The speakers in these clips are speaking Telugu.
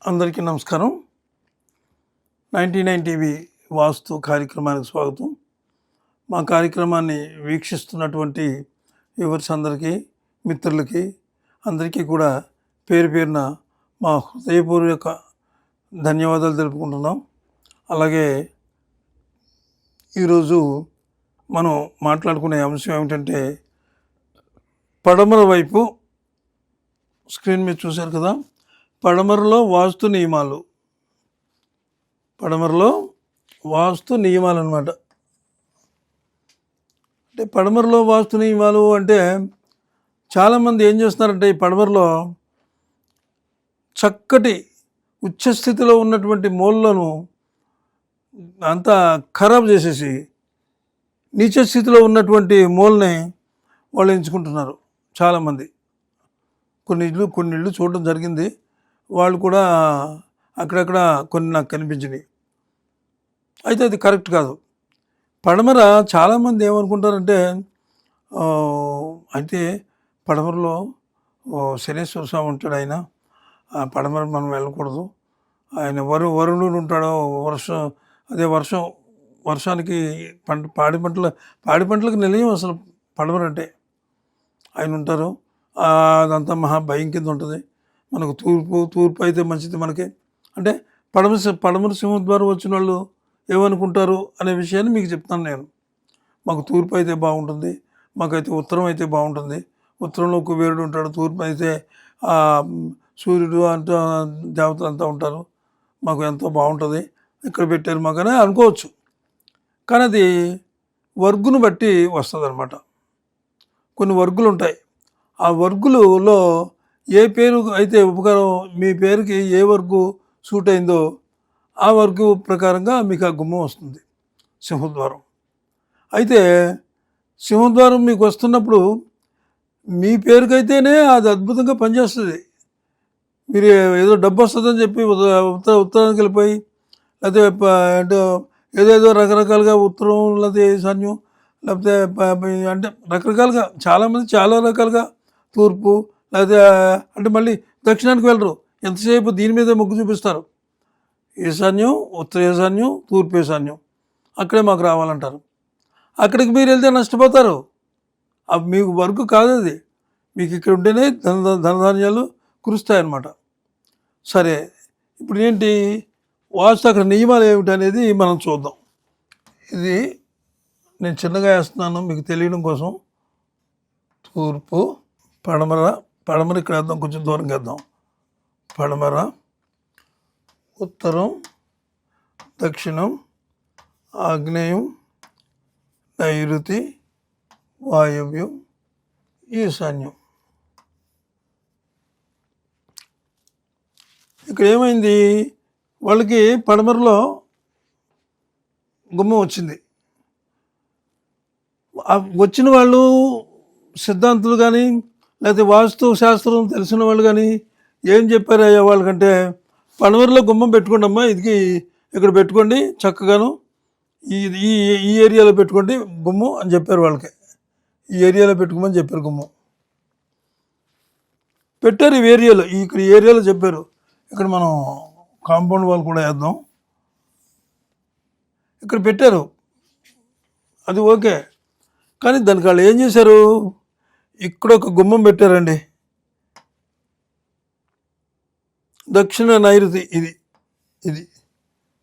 అందరికీ నమస్కారం. 99 టీవీ వాస్తు కార్యక్రమానికి స్వాగతం. మా కార్యక్రమాన్ని వీక్షిస్తున్నటువంటి వ్యూవర్స్ అందరికీ, మిత్రులకి అందరికీ కూడా పేరు పేరున మా హృదయపూర్వక ధన్యవాదాలు తెలుపుకుంటున్నాం. అలాగే ఈరోజు మనం మాట్లాడుకునే అంశం ఏమిటంటే, పడమర వైపు స్క్రీన్ మీద చూశారు కదా, పడమరలో వాస్తు నియమాలు. పడమరలో వాస్తు నియమాలు అన్నమాట. అంటే పడమరలో వాస్తు నియమాలు అంటే చాలామంది ఏం చేస్తున్నారంటే, ఈ పడమరలో చక్కటి ఉచ్చస్థితిలో ఉన్నటువంటి మూలను అంతా ఖరాబ్ చేసేసి నీచ స్థితిలో ఉన్నటువంటి మూలని వాళ్ళు ఎంచుకుంటున్నారు చాలామంది. కొన్ని ఇళ్ళు చూడడం జరిగింది. వాళ్ళు కూడా అక్కడక్కడ కొన్ని నాకు కనిపించినాయి. అయితే అది కరెక్ట్ కాదు. పడమర చాలామంది ఏమనుకుంటారంటే, అయితే పడమరలో శనేశ్వర స్వామి ఉంటాడు, ఆయన పడమర మనం వెళ్ళకూడదు, ఆయన వరుణుడు ఉంటాడు, వర్షానికి పాడి పంటలకు నిలయం అసలు పడమర అంటే ఆయన ఉంటారు. అదంతా మహా భయం కింద ఉంటుంది. మనకు తూర్పు అయితే మంచిది మనకి. అంటే పడమర సింహద్వారం వచ్చిన వాళ్ళు ఏమనుకుంటారు అనే విషయాన్ని మీకు చెప్తాను నేను. మాకు తూర్పు అయితే బాగుంటుంది, మాకైతే ఉత్తరం అయితే బాగుంటుంది. ఉత్తరంలో కుబేరుడు ఉంటాడు, తూర్పు అయితే సూర్యుడు అంతా దేవతలు అంతా ఉంటారు, మాకు ఎంతో బాగుంటుంది, ఇక్కడ పెట్టారు మాకు అని అనుకోవచ్చు. కానీ అది వర్గును బట్టి వస్తుంది అన్నమాట. కొన్ని వర్గులు ఉంటాయి. ఆ వర్గులలో ఏ పేరు అయితే ఉపకారం, మీ పేరుకి ఏ వర్గు సూట్ అయిందో ఆ వర్గు ప్రకారంగా మీకు ఆ గుమ్మం వస్తుంది, సింహద్వారం. అయితే సింహద్వారం మీకు వస్తున్నప్పుడు మీ పేరుకైతేనే అది అద్భుతంగా పనిచేస్తుంది. మీరు ఏదో డబ్బు వస్తుందని చెప్పి ఉత్తరానికి వెళ్ళిపోయి, లేకపోతే ఏదేదో రకరకాలుగా ఉత్తరం లేకపోతే ఈశాన్యం లేకపోతే అంటే రకరకాలుగా చాలామంది చాలా రకాలుగా తూర్పు లేకపోతే అంటే మళ్ళీ దక్షిణానికి వెళ్ళరు, ఎంతసేపు దీని మీద మొగ్గు చూపిస్తారు. ఈశాన్యం, ఉత్తర ఈశాన్యం, తూర్పు ఈశాన్యం, అక్కడే మాకు రావాలంటారు. అక్కడికి మీరు వెళ్తే నష్టపోతారు. మీకు వర్క్ కాదు అది. మీకు ఇక్కడ ఉంటేనే ధనధాన్యాలు కురుస్తాయన్నమాట. సరే, ఇప్పుడు ఏంటి వాస్తు అక్కడ నియమాలు ఏమిటి అనేది మనం చూద్దాం. ఇది నేను చిన్నగా వేస్తున్నాను మీకు తెలియడం కోసం. తూర్పు, పడమర ఇక్కడ వేద్దాం, కొంచెం దూరంగా వేద్దాం. పడమర, ఉత్తరం, దక్షిణం, ఆగ్నేయం, నైరుతి, వాయవ్యం, ఈశాన్యం. ఇక్కడ ఏమైంది, వాళ్ళకి పడమరలో గుమ్మం వచ్చింది. వచ్చిన వాళ్ళు సిద్ధాంతులు కానీ లేకపోతే వాస్తు శాస్త్రం తెలిసిన వాళ్ళు కానీ ఏం చెప్పారయ్యా వాళ్ళకంటే, పడమరలో గుమ్మం పెట్టుకోండి అమ్మా, ఇది ఇక్కడ పెట్టుకోండి చక్కగాను, ఈ ఏరియాలో పెట్టుకోండి గుమ్మం అని చెప్పారు వాళ్ళకి. ఈ ఏరియాలో పెట్టుకోమని చెప్పారు గుమ్మం. పెట్టారు ఈ ఏరియాలో, ఇక్కడ ఈ ఏరియాలో చెప్పారు. ఇక్కడ మనం కాంపౌండ్ వాళ్ళు కూడా వేద్దాం, ఇక్కడ పెట్టారు, అది ఓకే. కానీ దానికి వాళ్ళు ఏం చేశారు, ఇక్కడ ఒక గుమ్మం పెట్టారండి. దక్షిణ నైరుతి ఇది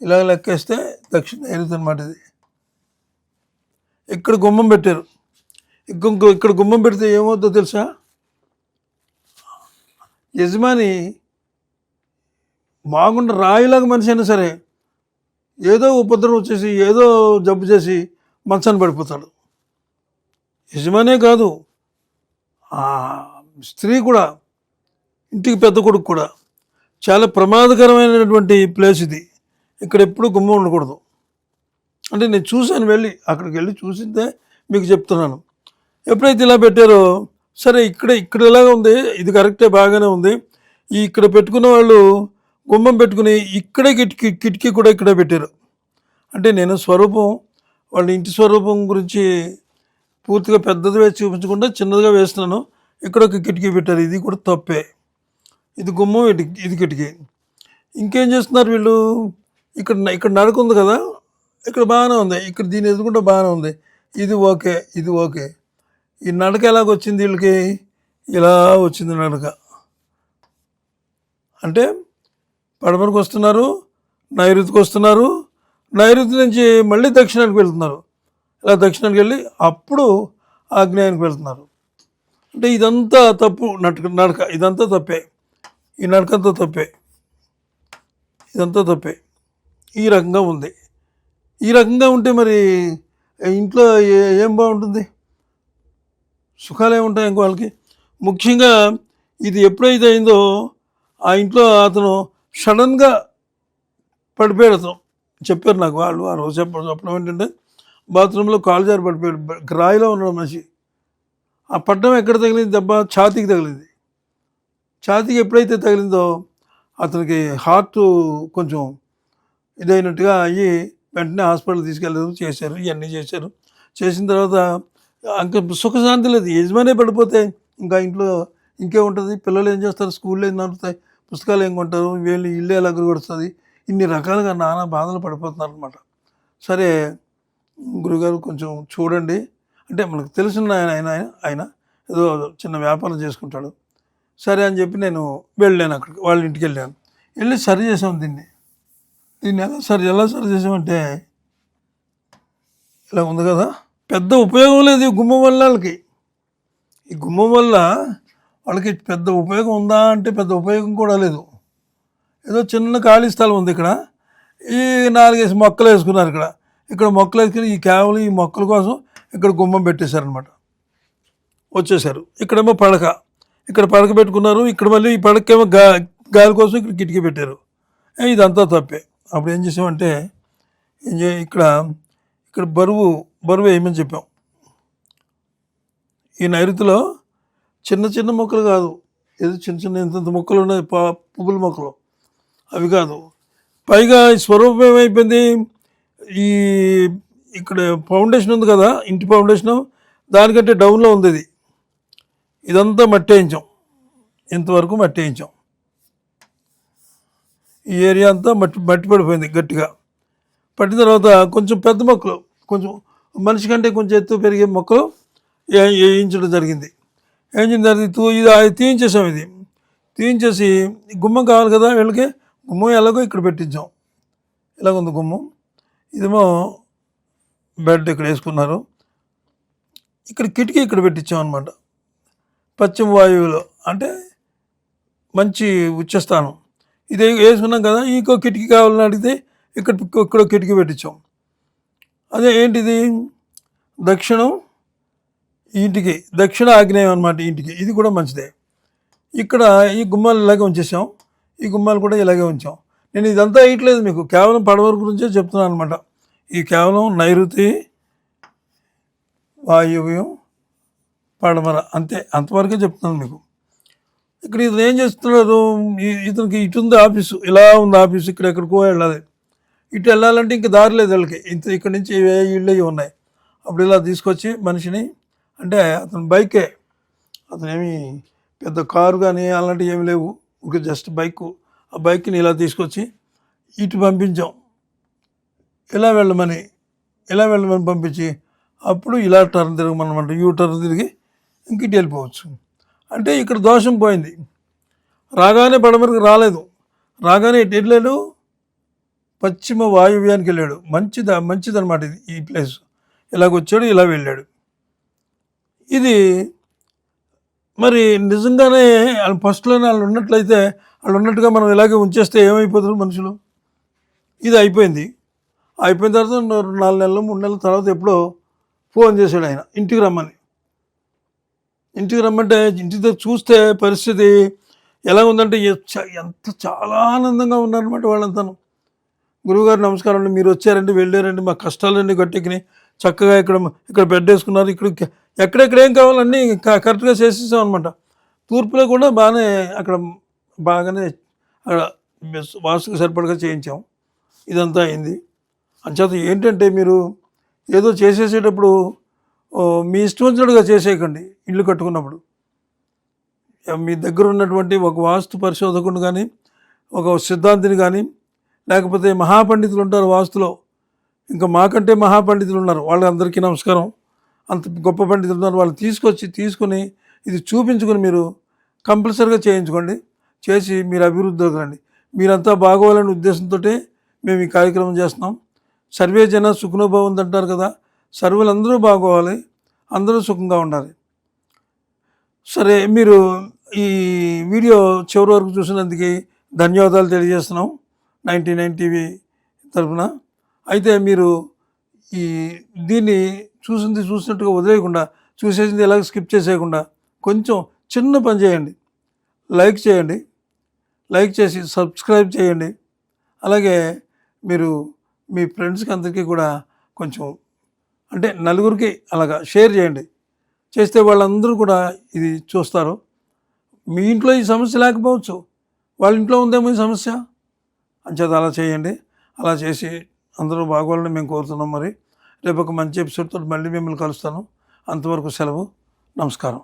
ఇలా లెక్కేస్తే దక్షిణ నైరుతి అనమాట. ఇది ఇక్కడ గుమ్మం పెట్టారు. ఇక్కడ గుమ్మం పెడితే ఏమవుతుందో తెలుసా, యజమాని బాగుండ రాయిలాగా మనిషి అయినా సరే ఏదో ఉపద్రవం వచ్చేసి ఏదో జబ్బు చేసి మంచాన్ని పడిపోతాడు. యజమానే కాదు, స్త్రీ కూడా, ఇంటికి పెద్ద కొడుకు కూడా. చాలా ప్రమాదకరమైనటువంటి ప్లేస్ ఇది. ఇక్కడ ఎప్పుడు గుమ్మం ఉండకూడదు. అంటే నేను చూశాను, అక్కడికి వెళ్ళి చూసిందే మీకు చెప్తున్నాను. ఎప్పుడైతే ఇలా పెట్టారో, సరే ఇక్కడ ఇలాగ ఉంది, ఇది కరెక్టే, బాగానే ఉంది. ఇక్కడ పెట్టుకున్న వాళ్ళు గుమ్మం పెట్టుకుని ఇక్కడే కిటికీ కూడా ఇక్కడే పెట్టారు. అంటే నేను వాళ్ళ ఇంటి స్వరూపం గురించి పూర్తిగా పెద్దది వేసి చూపించకుండా చిన్నదిగా వేస్తున్నాను. ఇక్కడ ఒక కిటికీ పెట్టారు, ఇది కూడా తప్పే. ఇది గుమ్మం, ఇది కిటికీ. ఇంకేం చేస్తున్నారు వీళ్ళు? ఇక్కడ ఇక్కడ నడక ఉంది కదా, ఇక్కడ బాగానే ఉంది, ఇక్కడ దీన్ని ఎదుర్కొంటే బాగానే ఉంది, ఇది ఓకే, ఇది ఓకే. ఈ నడక ఎలాగొచ్చింది వీళ్ళకి? ఇలా వచ్చింది నడక. అంటే పడమరకు వస్తున్నారు, నైరుతికి వస్తున్నారు, నైరుతి నుంచి మళ్ళీ దక్షిణానికి వెళ్తున్నారు, ఇలా దక్షిణానికి వెళ్ళి అప్పుడు ఆగ్నేయానికి వెళ్తున్నారు. అంటే ఇదంతా తప్పు. నడక ఇదంతా తప్పే, ఈ నడకంతా తప్పే, ఇదంతా తప్పే. ఈ రకంగా ఉంది. ఈ రకంగా ఉంటే మరి ఇంట్లో ఏం బాగుంటుంది? సుఖాలు ఏముంటాయి ఇంకో వాళ్ళకి? ముఖ్యంగా ఇది ఎప్పుడైతే అయిందో ఆ ఇంట్లో అతను సడన్గా పడిపోయాడు. అతను చెప్పారు నాకు వాళ్ళు ఆ రోజు చెప్పడం ఏంటంటే, బాత్రూంలో కాలు జారి పడిపోయాడు. రాయిలో ఉన్నాడు మనిషి. ఆ పడ్డం ఎక్కడ తగిలింది? దెబ్బ ఛాతీకి తగిలింది. ఛాతీకి ఎప్పుడైతే తగిలిందో అతనికి హార్ట్ కొంచెం ఇదైనట్టుగా అయ్యి వెంటనే హాస్పిటల్ తీసుకెళ్ళారు, చేశారు, ఇవన్నీ చేశారు. చేసిన తర్వాత ఇంకా సుఖశాంతి లేదు. యజమానే పడిపోతే ఇంకా ఇంట్లో ఇంకే ఉంటుంది? పిల్లలు ఏం చేస్తారు? స్కూల్లో ఏం నడుస్తాయి? పుస్తకాలు ఏం కొంటారు? వీళ్ళు ఇల్లు ఎలా కొడుతుంది? ఇన్ని రకాలుగా నానా బాధలు పడిపోతున్నారు అనమాట. సరే గురుగారు కొంచెం చూడండి అంటే, మనకు తెలిసిన ఆయన ఏదో చిన్న వ్యాపారం చేసుకుంటాడు. సరే అని చెప్పి నేను వెళ్ళాను అక్కడికి, వాళ్ళ ఇంటికి వెళ్ళాను. వెళ్ళి సరి చేసాం దీన్ని ఎలా సరి చేసామంటే, ఇలా ఉంది కదా, పెద్ద ఉపయోగం లేదు ఈ గుమ్మం వల్ల వాళ్ళకి. ఈ గుమ్మం వల్ల వాళ్ళకి పెద్ద ఉపయోగం ఉందా అంటే పెద్ద ఉపయోగం కూడా లేదు. ఏదో చిన్న ఖాళీ స్థలం ఉంది ఇక్కడ, ఈ 4-5 మొక్కలు వేసుకున్నారు. ఇక్కడ మొక్కలు వేసుకుని కేవలం ఈ మొక్కల కోసం ఇక్కడ గుమ్మం పెట్టేశారనమాట. వచ్చేసారు. ఇక్కడేమో ఇక్కడ పడక పెట్టుకున్నారు. ఇక్కడ మళ్ళీ ఈ పడకేమో గాలి కోసం ఇక్కడ కిటికీ పెట్టారు. ఇదంతా తప్పే. అప్పుడు ఏం చేసామంటే, ఇక్కడ బరువు వేయమని చెప్పాం. ఈ నైరుతిలో చిన్న చిన్న మొక్కలు కాదు, ఏదో చిన్న ఇంత మొక్కలు ఉన్నాయి, పువ్వుల మొక్కలు, అవి కాదు. పైగా స్వరూపం ఏమైపోయింది? ఇక్కడ ఫౌండేషన్ ఉంది కదా, ఇంటి ఫౌండేషను, దానికంటే డౌన్లో ఉంది ఇది. ఇదంతా మట్టి వేయించాం, ఇంతవరకు మట్టి వేయించాం. ఈ ఏరియా అంతా మట్టి పడిపోయింది గట్టిగా. పట్టిన తర్వాత కొంచెం పెద్ద మొక్కలు, కొంచెం మనిషి కంటే కొంచెం ఎత్తు పెరిగే మొక్కలు వేయించడం జరిగింది. ఇది తీయించేసాం. ఇది తీయించేసి గుమ్మం కావాలి కదా వీళ్ళకి, గుమ్మం ఎలాగో ఇక్కడ పెట్టించాం. ఇలాగ ఉంది గుమ్మం. ఇదేమో బెడ్ ఇక్కడ వేసుకున్నారు. ఇక్కడ కిటికీ ఇక్కడ పెట్టించాం అనమాట. పశ్చిమ వాయువులో అంటే మంచి ఉచ్చస్థానం. ఇది వేసుకున్నాం కదా, ఇంకో కిటికీ కావాలని అడిగితే ఇక్కడ కిటికీ పెట్టించాం. అదే ఏంటిది? దక్షిణం ఇంటికి, దక్షిణ ఆగ్నేయం అనమాట ఇంటికి. ఇది కూడా మంచిదే. ఇక్కడ ఈ గుమ్మాలు ఇలాగే ఉంచేసాం, ఈ గుమ్మాలు కూడా ఇలాగే ఉంచాం. నేను ఇదంతా వేయట్లేదు మీకు, కేవలం పడవర గురించే చెప్తున్నాను అనమాట. ఈ కేవలం నైరుతి, వాయువ్యం, పడమర, అంతే, అంతవరకే చెప్తున్నాను మీకు. ఇక్కడ ఇతను ఏం చేస్తున్నారు? ఇతనికి ఇటు ఉంది ఆఫీసు, ఇలా ఉంది ఆఫీసు, ఇక్కడ ఎక్కడికో వెళ్ళాలి. ఇటు వెళ్ళాలంటే ఇంక దారి లేదు వీళ్ళకి. ఇక్కడ నుంచి ఇళ్ళు ఉన్నాయి. అప్పుడు ఇలా తీసుకొచ్చి మనిషిని, అంటే అతను బైకే, అతనేమి పెద్ద కారు కానీ అలాంటివి ఏమి లేవు, ఒక జస్ట్ బైకు. ఆ బైక్ని ఇలా తీసుకొచ్చి ఇటు పంపించాం. ఇలా వెళ్ళమని పంపించి అప్పుడు ఇలా టర్న్ తిరగమన్నమాట. టర్న్ తిరిగి ఇంక ఇటు వెళ్ళిపోవచ్చు. అంటే ఇక్కడ దోషం పోయింది. రాగానే పడమరకు రాలేదు, రాగానే ఇటు వెళ్ళాడు, పశ్చిమ వాయువ్యానికి వెళ్ళాడు. మంచిదన్నమాట ఇది. ఈ ప్లేస్ ఇలాగొచ్చాడు, ఇలా వెళ్ళాడు. ఇది మరి నిజంగానే ఫస్ట్లోనే వాళ్ళు ఉన్నట్లయితే, వాళ్ళు ఉన్నట్టుగా మనం ఇలాగే ఉంచేస్తే ఏమైపోతారు మనుషులు? ఇది అయిపోయింది. అయిపోయిన తర్వాత 4 నెలలు 3 నెలల తర్వాత ఎప్పుడో ఫోన్ చేశాడు ఆయన, ఇంటికి రమ్మని. ఇంటికి రమ్మంటే ఇంటి దగ్గర చూస్తే పరిస్థితి ఎలా ఉందంటే, చాలా ఆనందంగా ఉన్నారన్నమాట వాళ్ళంతాను. గురువుగారు నమస్కారం అండి, మీరు వచ్చారండి, వెళ్ళారండి, మా కష్టాలన్నీ గట్టెక్కినాయి, చక్కగా ఇక్కడ బెడ్ వేసుకున్నారు, ఎక్కడెక్కడ ఏం కావాలన్నీ కరెక్ట్గా చేసేసాం అనమాట. తూర్పులో కూడా బాగానే అక్కడ వాస్తుకు సరిపడగా చేయించాం. ఇదంతా అయింది. అంచేత ఏంటంటే, మీరు ఏదో చేసేసేటప్పుడు మీ ఇష్టం వచ్చినట్టుగా చేసేయకండి. ఇల్లు కట్టుకున్నప్పుడు మీ దగ్గర ఉన్నటువంటి ఒక వాస్తు పరిశోధకుడు కానీ, ఒక సిద్ధాంతిని కానీ, లేకపోతే మహాపండితులు ఉంటారు వాస్తులో, ఇంకా మాకంటే మహాపండితులు ఉన్నారు, వాళ్ళందరికీ నమస్కారం. అంత గొప్ప పండితులు ఉన్నారు, వాళ్ళు తీసుకొని ఇది చూపించుకొని మీరు కంపల్సరీగా చేయించుకోండి. చేసి మీరు అభివృద్ధిలోకి రండి. మీరంతా బాగోవాలనే ఉద్దేశంతో మేము ఈ కార్యక్రమం చేస్తున్నాం. సర్వే జన సుఖనో భవంతు అంటారు కదా, సర్వేలు అందరూ బాగోవాలి, అందరూ సుఖంగా ఉండాలి. సరే, మీరు ఈ వీడియో చివరి వరకు చూసినందుకు ధన్యవాదాలు తెలియజేస్తున్నాం 99 టీవీ తరఫున. అయితే మీరు ఈ దీన్ని చూసినట్టుగా వదిలేయకుండా, చూసేసింది ఎలాగ స్కిప్ చేసేయకుండా కొంచెం చిన్న పని చేయండి. లైక్ చేయండి, లైక్ చేసి సబ్స్క్రైబ్ చేయండి. అలాగే మీరు మీ ఫ్రెండ్స్కి అందరికీ కూడా కొంచెం అంటే నలుగురికి అలాగా షేర్ చేయండి. చేస్తే వాళ్ళందరూ కూడా ఇది చూస్తారు. మీ ఇంట్లో ఈ సమస్య లేకపోవచ్చు, వాళ్ళ ఇంట్లో ఉందేమో ఈ సమస్య, అంచేత అలా చేయండి. అలా చేసి అందరూ బాగోవాలని మేము కోరుతున్నాం. మరి రేపు ఒక మంచి ఎపిసోడ్తో మళ్ళీ మిమ్మల్ని కలుస్తాను. అంతవరకు సెలవు. నమస్కారం.